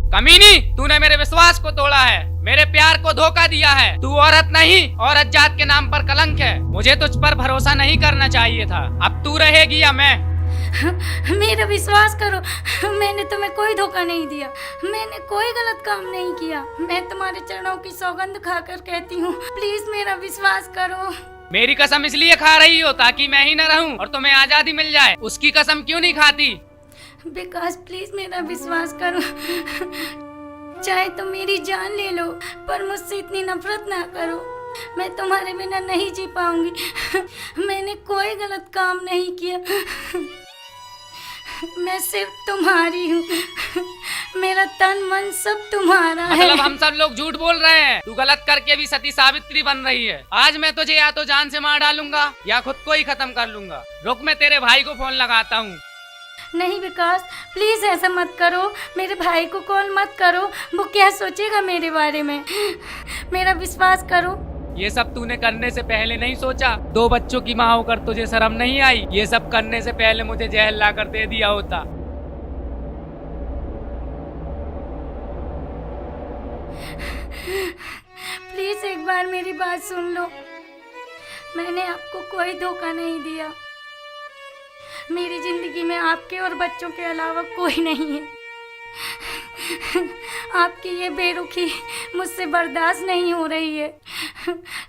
कमीनी, तूने मेरे विश्वास को तोड़ा है, मेरे प्यार को धोखा दिया है। तू औरत नहीं, औरत जात के नाम पर कलंक है। मुझे तुझ पर भरोसा नहीं करना चाहिए था। अब तू रहेगी या मैं? मेरा विश्वास करो, मैंने तुम्हें कोई धोखा नहीं दिया, मैंने कोई गलत काम नहीं किया। मैं तुम्हारे चरणों की सौगंध खाकर कहती हूँ, प्लीज मेरा विश्वास करो। मेरी कसम इसलिए खा रही हो ताकि मैं ही न रहूं और तुम्हें आजादी मिल जाए। उसकी कसम क्यों नहीं खाती? विकास प्लीज मेरा विश्वास करो, चाहे तुम मेरी जान ले लो पर मुझसे इतनी नफरत ना करो। मैं तुम्हारे बिना नहीं जी पाऊंगी। मैंने कोई गलत काम नहीं किया, मैं सिर्फ तुम्हारी हूँ। मेरा तन मन सब तुम्हारा है। मतलब हम सब लोग झूठ बोल रहे हैं? तू गलत करके भी सती सावित्री बन रही है। आज मैं तुझे या तो जान से मार डालूंगा या खुद को ही खत्म कर लूंगा। रुक, मैं तेरे भाई को फोन लगाता हूँ। नहीं विकास, प्लीज ऐसा मत करो, मेरे भाई को कॉल मत करो, वो क्या सोचेगा मेरे बारे में। मेरा विश्वास करो। ये सब तूने करने से पहले नहीं सोचा? 2 बच्चों की माँ होकर तुझे शर्म नहीं आई? ये सब करने से पहले मुझे जहर ला कर दे दिया होता। प्लीज एक बार मेरी बात सुन लो, मैंने आपको कोई धोखा नहीं दिया। मेरी जिंदगी में आपके और बच्चों के अलावा कोई नहीं है। आपकी ये बेरुखी मुझसे बर्दाश्त नहीं हो रही है।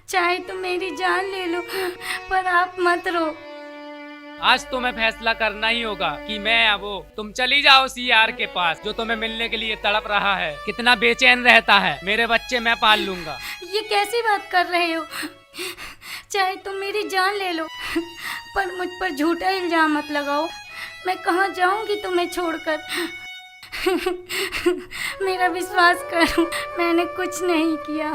चाहे तुम मेरी जान ले लो पर आप मत रो। आज तुम्हें फैसला करना ही होगा कि मैं या वो। तुम चली जाओ सीआर के पास, जो तुम्हें मिलने के लिए तड़प रहा है, कितना बेचैन रहता है। मेरे बच्चे मैं पाल लूंगा। ये कैसी बात कर रहे हो? चाहे तुम मेरी जान ले लो पर मुझ पर झूठा इल्जाम मत लगाओ। मैं कहाँ जाऊंगी तुम्हें छोड़कर? मेरा विश्वास करो, मैंने कुछ नहीं किया।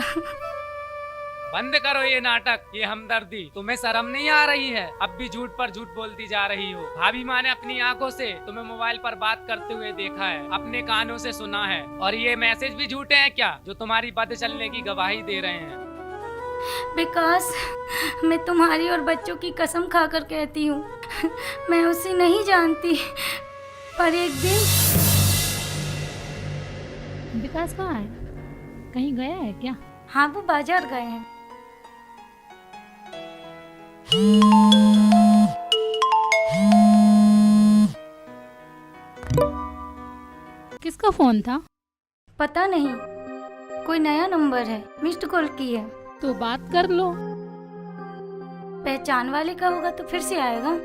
बंद करो ये नाटक, ये हमदर्दी। तुम्हें शर्म नहीं आ रही है? अब भी झूठ पर झूठ बोलती जा रही हो। भाभी माँ ने अपनी आंखों से तुम्हें मोबाइल पर बात करते हुए देखा है, अपने कानों से सुना है। और ये मैसेज भी झूठे हैं क्या, जो तुम्हारी बातें चलने की गवाही दे रहे हैं? विकास, मैं तुम्हारी और बच्चों की कसम खाकर कहती हूँ, मैं उसे नहीं जानती, पर एक दिन। विकास कहाँ है? कहीं गया है क्या? हाँ, वो बाजार गए हैं। किसका फोन था? पता नहीं, कोई नया नंबर है, मिस्ड कॉल की है। तो बात कर लो। पहचान वाले का होगा तो फिर से आएगा।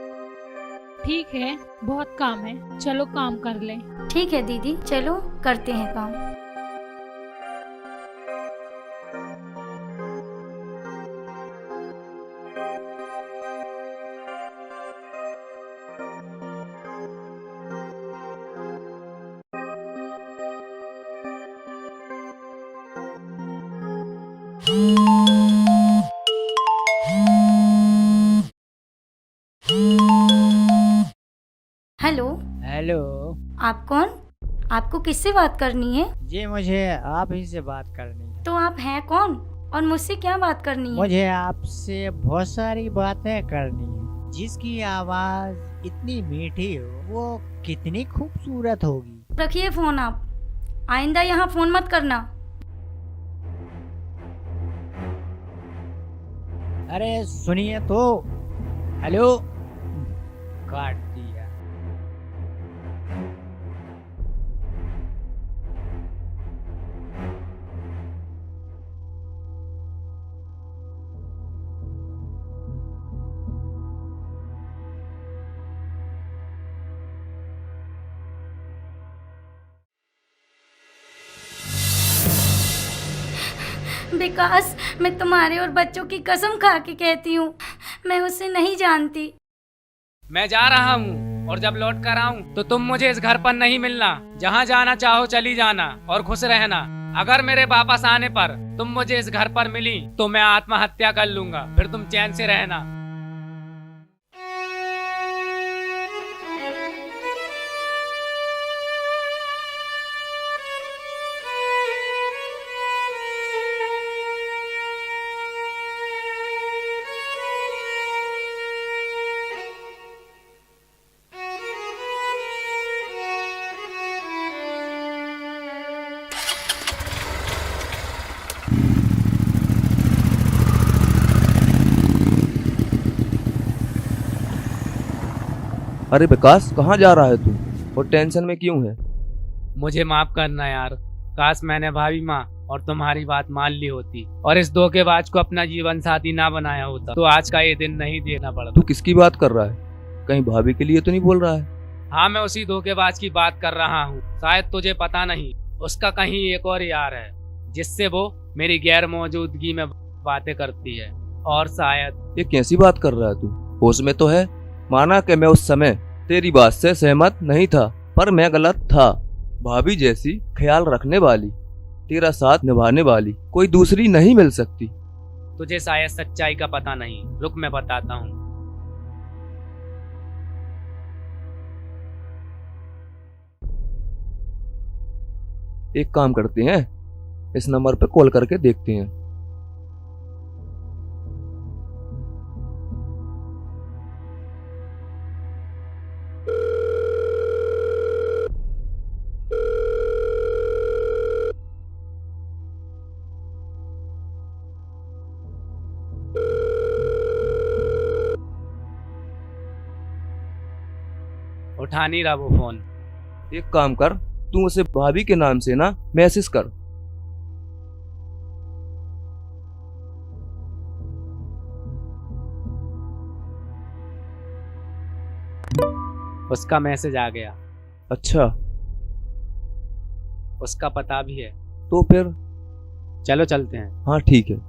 ठीक है, बहुत काम है, चलो काम कर ले। ठीक है दीदी, चलो करते हैं काम। हेलो। हेलो आप कौन? आपको किससे बात करनी है? जी, मुझे आप ही से बात करनी है। तो आप हैं कौन और मुझसे क्या बात करनी है? मुझे आपसे बहुत सारी बातें करनी है। जिसकी आवाज इतनी मीठी हो वो कितनी खूबसूरत होगी। रखिए फोन आप, आइंदा यहाँ फोन मत करना। अरे सुनिए तो। हेलो। काट दिया। विकास, मैं तुम्हारे और बच्चों की कसम खा के कहती हूँ, मैं उसे नहीं जानती। मैं जा रहा हूँ और जब लौट कर आऊँ तो तुम मुझे इस घर पर नहीं मिलना। जहाँ जाना चाहो चली जाना और खुश रहना। अगर मेरे वापस आने पर तुम मुझे इस घर पर मिली तो मैं आत्महत्या कर लूंगा, फिर तुम चैन से रहना। अरे विकास, कहाँ जा रहा है तू और टेंशन में क्यों है? मुझे माफ करना यार। काश मैंने भाभी माँ और तुम्हारी बात मान ली होती और इस धोखेबाज को अपना जीवन साथी ना बनाया होता तो आज का ये दिन नहीं देना पड़ता। तू किसकी बात कर रहा है? कहीं भाभी के लिए तो नहीं बोल रहा है? हाँ, मैं उसी धोखेबाज की बात कर रहा हूँ। शायद तुझे पता नहीं, उसका कहीं एक और यार है जिससे वो मेरी गैर मौजूदगी में बातें करती है। और शायद ये कैसी बात कर रहा है तू? होश में तो है? माना कि मैं उस समय तेरी बात से सहमत नहीं था, पर मैं गलत था। भाभी जैसी ख्याल रखने वाली, तेरा साथ निभाने वाली कोई दूसरी नहीं मिल सकती। तुझे शायद सच्चाई का पता नहीं। रुक, मैं बताता हूँ। एक काम करते हैं, इस नंबर पे कॉल करके देखते हैं। उठा नहीं रहा वो फोन। एक काम कर, तू उसे भाभी के नाम से ना मैसेज कर। उसका मैसेज आ गया। अच्छा, उसका पता भी है। तो फिर चलो चलते हैं। हाँ ठीक है।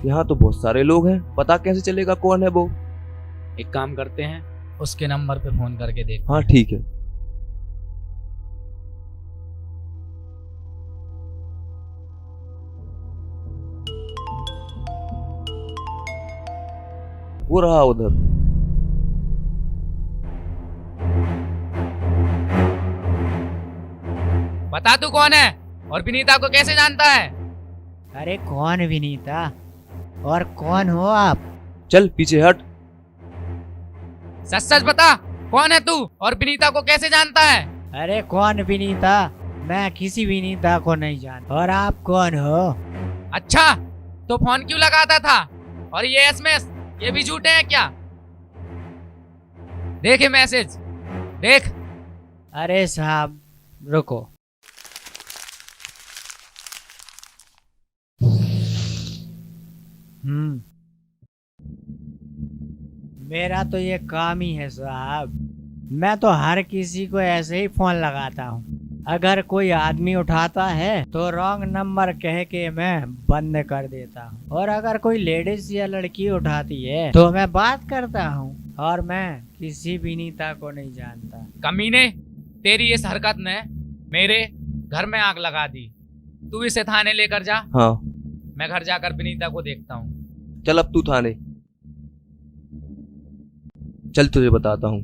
यहाँ तो बहुत सारे लोग हैं, पता कैसे चलेगा कौन है वो? एक काम करते हैं, उसके नंबर पे फोन करके देख। हाँ ठीक है। वो रहा उधर। बता तू कौन है और विनीता को कैसे जानता है? अरे कौन विनीता और कौन हो आप? चल पीछे हट। सच सच बता, कौन है तू और विनीता को कैसे जानता है? अरे कौन विनीता? मैं किसी विनीता को नहीं जानता। और आप कौन हो? अच्छा, तो फोन क्यों लगाता था? और ये एसएमएस, ये भी झूठे हैं क्या? देखे मैसेज, देख। अरे साहब रुको। मेरा तो ये काम ही है साहब। मैं तो हर किसी को ऐसे ही फोन लगाता हूँ। अगर कोई आदमी उठाता है तो रॉन्ग नंबर कह के मैं बंद कर देता हूँ, और अगर कोई लेडीज या लड़की उठाती है तो मैं बात करता हूँ। और मैं किसी विनीता को नहीं जानता। कमीने, तेरी इस हरकत ने मेरे घर में आग लगा दी। तू इसे थाने लेकर जा। हाँ मैं घर जाकर विनीता को देखता हूँ। चल, अब तू थाने चल, तुझे बताता हूँ।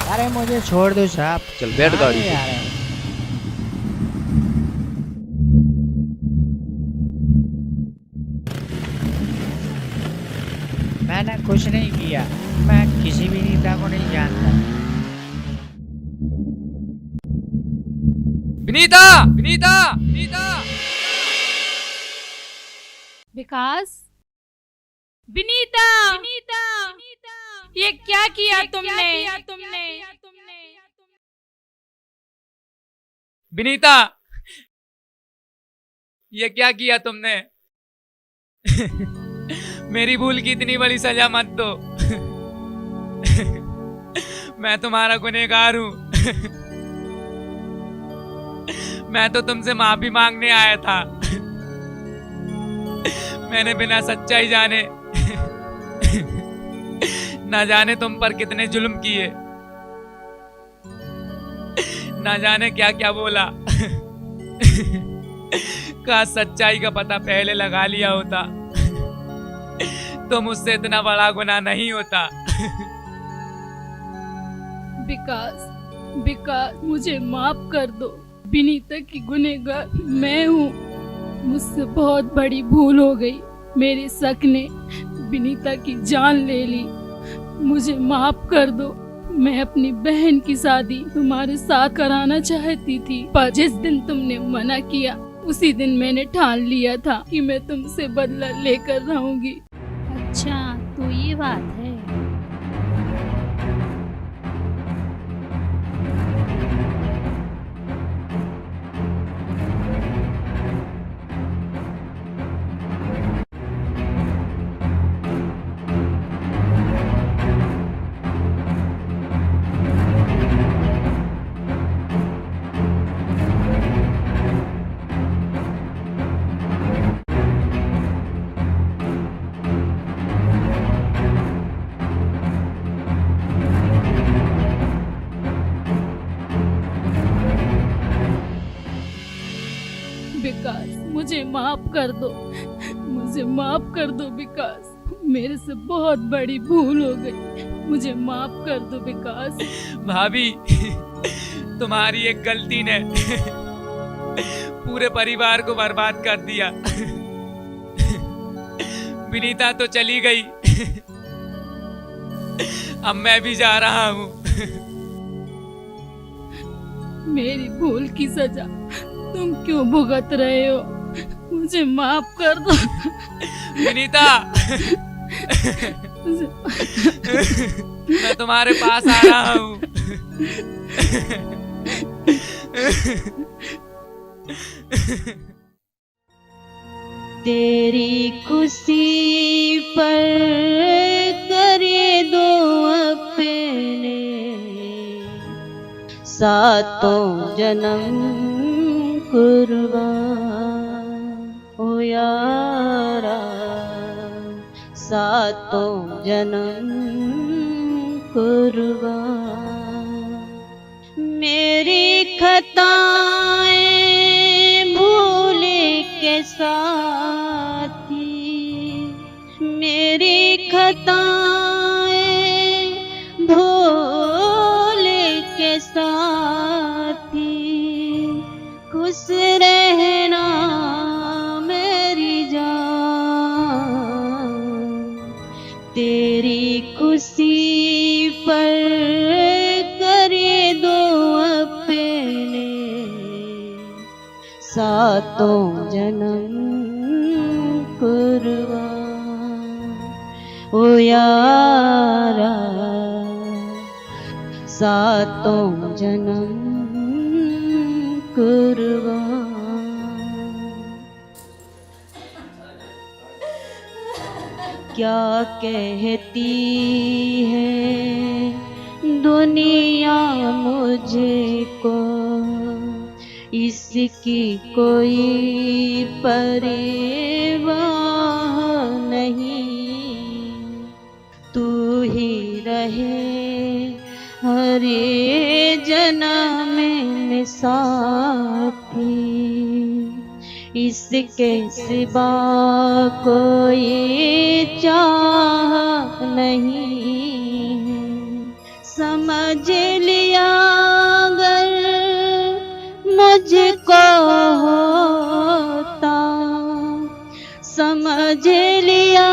अरे मुझे छोड़ दो साहब। चल बैठ गाड़ी अरे पे। यार, मैंने कुछ नहीं किया। मैं किसी विनीता को नहीं जानता। विनीता, विनीता, विनीता। विकास, विनीता, विनीता, ये क्या किया तुमने? विनीता, ये क्या किया तुमने? मेरी भूल की इतनी बड़ी सजा मत दो। मैं तुम्हारा गुनहगार हूँ। मैं तो तुमसे माफी मांगने आया था। मैंने बिना सच्चाई जाने ना जाने तुम पर कितने जुल्म किए, ना जाने क्या क्या बोला। काश सच्चाई का पता पहले लगा लिया होता तो मुझसे इतना बड़ा गुनाह नहीं होता। विकास, विकास, मुझे माफ कर दो। विनीता की गुनहगार मैं हूँ। मुझसे बहुत बड़ी भूल हो गई। मेरे शक ने विनीता की जान ले ली। मुझे माफ कर दो। मैं अपनी बहन की शादी तुम्हारे साथ कराना चाहती थी, पर जिस दिन तुमने मना किया उसी दिन मैंने ठान लिया था कि मैं तुमसे बदला लेकर रहूंगी। अच्छा, तो ये बात है। विकास, मुझे माफ कर दो। मुझे माफ कर दो विकास। मेरे से बहुत बड़ी भूल हो गई। मुझे माफ कर दो विकास। भाभी, तुम्हारी एक गलती ने पूरे परिवार को बर्बाद कर दिया। विनीता तो चली गई, अब मैं भी जा रहा हूँ। मेरी भूल की सजा तुम क्यों भुगत रहे हो? मुझे माफ कर दो विनीता, मैं तुम्हारे पास आ रहा हूँ। तेरी खुशी पर करे दो अपने सातों जन्म कुर्बान, ओ यारा सातों जन्म कुर्बान। मेरी खताएं भूल के साथी, मेरी खताएं भूल के साथी, खुश रहना मेरी जान। तेरी खुशी पर करे दो अपने सातों जन्म कुर्बान, ओ यारा सातों जन्म कुर्बान। क्या कहती है दुनिया मुझको, इसकी कोई परवाह नहीं। तू ही रहे हरे जन्म में साथी, इसके सिवा कोई चाह नहीं। समझ लिया अगर मुझको होता, समझ लिया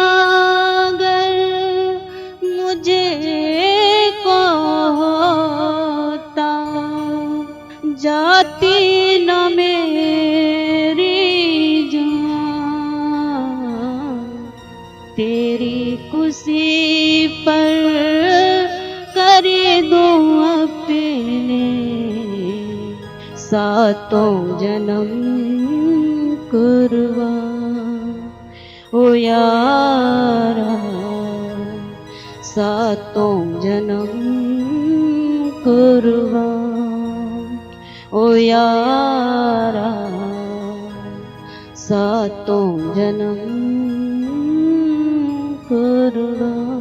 अगर मुझे को होता, जाती न मेरी जान। तेरी खुशी पर करे दो अपने सातों जन्म कुर्बान, ओ यारा सातों जन्म कुर्बान, ओ यारा सातों जन्म कुर्बान।